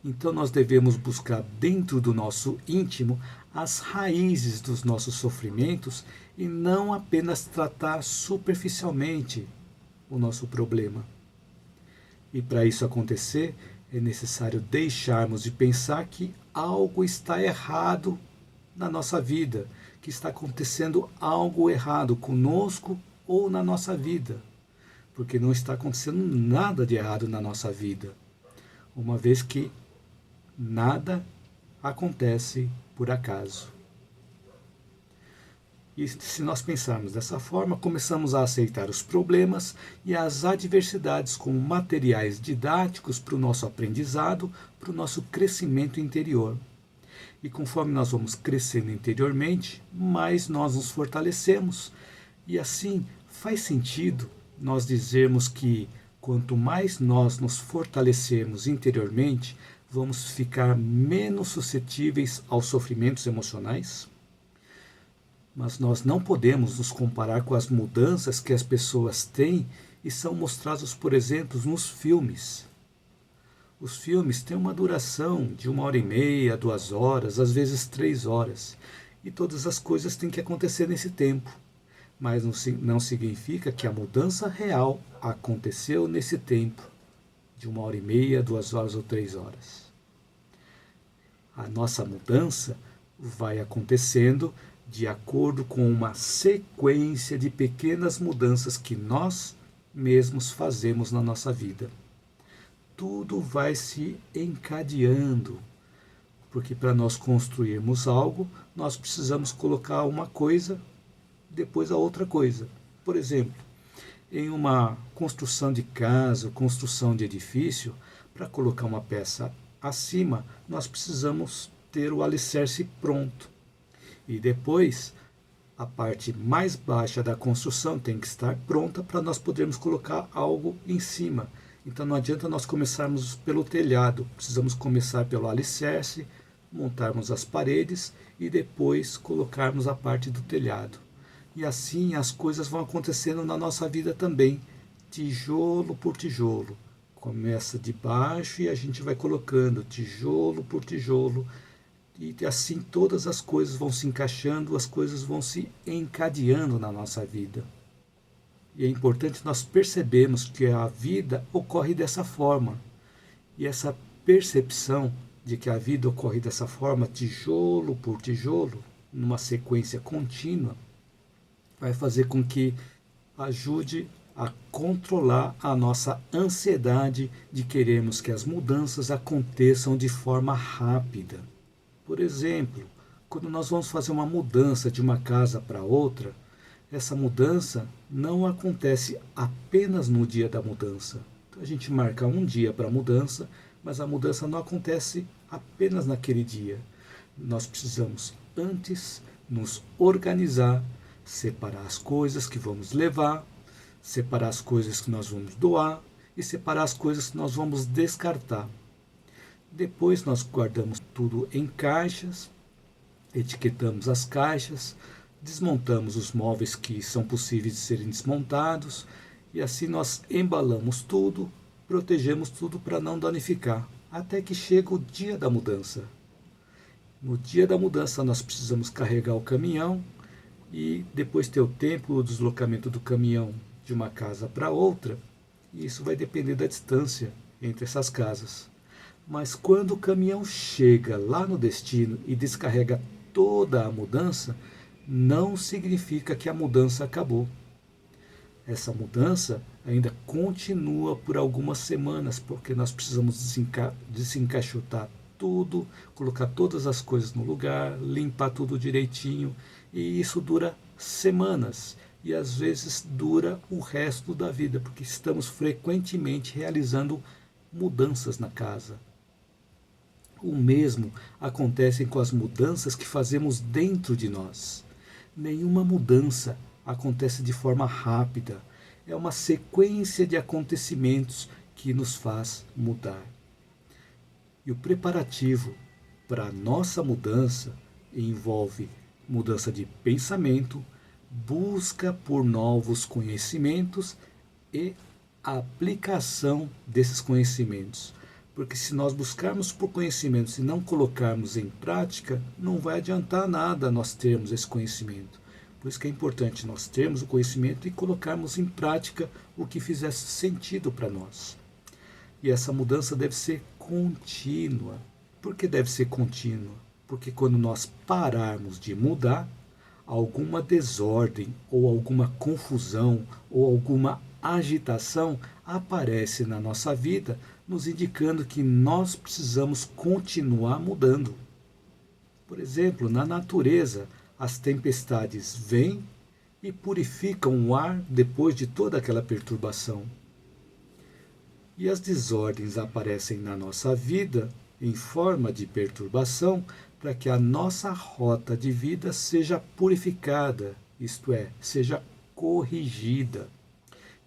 Então nós devemos buscar dentro do nosso íntimo as raízes dos nossos sofrimentos e não apenas tratar superficialmente o nosso problema. E para isso acontecer, é necessário deixarmos de pensar que algo está errado na nossa vida, que está acontecendo algo errado conosco ou na nossa vida, porque não está acontecendo nada de errado na nossa vida, uma vez que nada acontece por acaso. E se nós pensarmos dessa forma, começamos a aceitar os problemas e as adversidades como materiais didáticos para o nosso aprendizado, para o nosso crescimento interior. E conforme nós vamos crescendo interiormente, mais nós nos fortalecemos. E assim faz sentido nós dizermos que quanto mais nós nos fortalecermos interiormente, vamos ficar menos suscetíveis aos sofrimentos emocionais. Mas nós não podemos nos comparar com as mudanças que as pessoas têm e são mostradas, por exemplo, nos filmes. Os filmes têm uma duração de 1h30, 2 horas, às vezes 3 horas. E todas as coisas têm que acontecer nesse tempo. Mas não significa que a mudança real aconteceu nesse tempo, de 1h30, 2 horas ou 3 horas. A nossa mudança vai acontecendo de acordo com uma sequência de pequenas mudanças que nós mesmos fazemos na nossa vida. Tudo vai se encadeando, porque para nós construirmos algo, nós precisamos colocar uma coisa, depois a outra coisa. Por exemplo, em uma construção de casa, construção de edifício, para colocar uma peça acima, nós precisamos ter o alicerce pronto. E depois, a parte mais baixa da construção tem que estar pronta para nós podermos colocar algo em cima. Então não adianta nós começarmos pelo telhado, precisamos começar pelo alicerce, montarmos as paredes e depois colocarmos a parte do telhado. E assim as coisas vão acontecendo na nossa vida também, tijolo por tijolo. Começa de baixo e a gente vai colocando tijolo por tijolo. E assim todas as coisas vão se encaixando, as coisas vão se encadeando na nossa vida. E é importante nós percebermos que a vida ocorre dessa forma. E essa percepção de que a vida ocorre dessa forma, tijolo por tijolo, numa sequência contínua, vai fazer com que ajude a controlar a nossa ansiedade de querermos que as mudanças aconteçam de forma rápida. Por exemplo, quando nós vamos fazer uma mudança de uma casa para outra, essa mudança não acontece apenas no dia da mudança. Então a gente marca um dia para a mudança, mas a mudança não acontece apenas naquele dia. Nós precisamos antes nos organizar, separar as coisas que vamos levar, separar as coisas que nós vamos doar e separar as coisas que nós vamos descartar. Depois nós guardamos tudo em caixas, etiquetamos as caixas, desmontamos os móveis que são possíveis de serem desmontados e assim nós embalamos tudo, protegemos tudo para não danificar, até que chega o dia da mudança. No dia da mudança nós precisamos carregar o caminhão e depois ter o tempo, o deslocamento do caminhão de uma casa para outra, e isso vai depender da distância entre essas casas. Mas quando o caminhão chega lá no destino e descarrega toda a mudança, não significa que a mudança acabou. Essa mudança ainda continua por algumas semanas, porque nós precisamos desencaixotar tudo, colocar todas as coisas no lugar, limpar tudo direitinho, e isso dura semanas. E às vezes dura o resto da vida, porque estamos frequentemente realizando mudanças na casa. O mesmo acontece com as mudanças que fazemos dentro de nós. Nenhuma mudança acontece de forma rápida. É uma sequência de acontecimentos que nos faz mudar. E o preparativo para a nossa mudança envolve mudança de pensamento, busca por novos conhecimentos e aplicação desses conhecimentos, Porque se nós buscarmos por conhecimento, se não colocarmos em prática, não vai adiantar nada nós termos esse conhecimento. Por isso que é importante nós termos o conhecimento e colocarmos em prática o que fizesse sentido para nós. E essa mudança deve ser contínua. Por que deve ser contínua? Porque quando nós pararmos de mudar, alguma desordem ou alguma confusão ou alguma agitação aparece na nossa vida, nos indicando que nós precisamos continuar mudando. Por exemplo, na natureza, as tempestades vêm e purificam o ar depois de toda aquela perturbação. E as desordens aparecem na nossa vida em forma de perturbação para que a nossa rota de vida seja purificada, isto é, seja corrigida.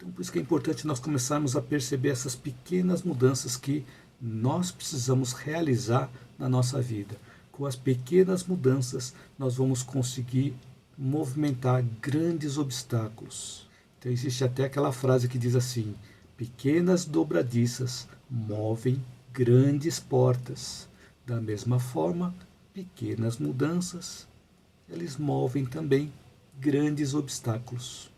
Então, por isso que é importante nós começarmos a perceber essas pequenas mudanças que nós precisamos realizar na nossa vida. Com as pequenas mudanças, nós vamos conseguir movimentar grandes obstáculos. Então, existe até aquela frase que diz assim: pequenas dobradiças movem grandes portas. Da mesma forma, pequenas mudanças, eles movem também grandes obstáculos.